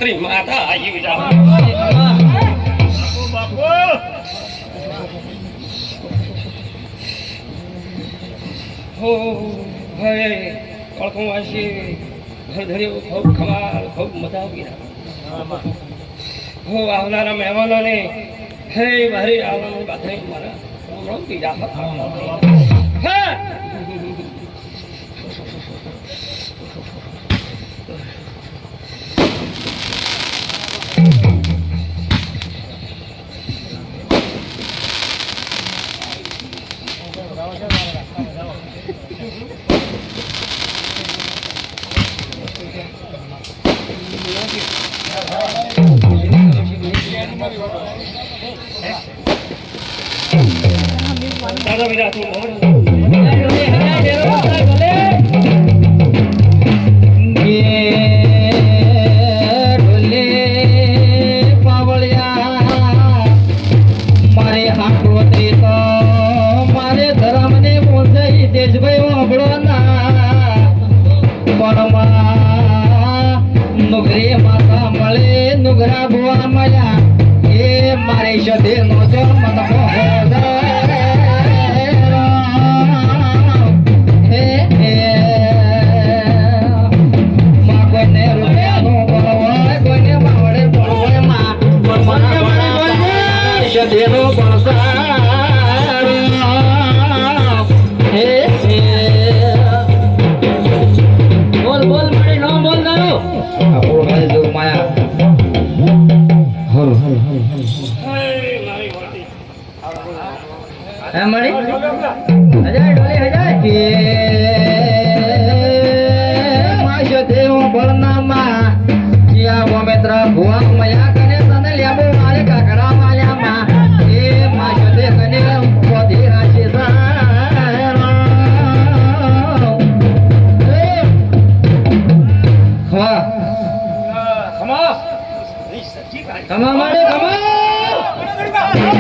છોકરી માતા આવી જાવ બાપુ હો હે કળકો વાસી ઘર ધર્યો ખૂબ ખમાલ ખૂબ મજા આવી હો આવનારા મહેમાનોને હે મારી આવવાની બાથે મારા રોકી જા હા દાદા વિરા તું મારે હાથવતી તો મારે ધર્મ ને બોલઈ દેશભાઈ વાપડો ના પણ નુગરી માતા મળે નુગરા બુઆ મળ્યા એ મારે શરીર નો જન્મ બોલ બોલ મારી નો બોલ દારો આપણો ભાઈ જો માયા હર હર હર હે મળી હજાર ડોલી હજાર કે માજો દેવ બળનામાં કિયા મોમેત્ર ભુવા મયા કને તને લેબો મારે કાકડા માયામાં એ માજો દે કને પોધી રાશી ખમા ખમા મારે ખમા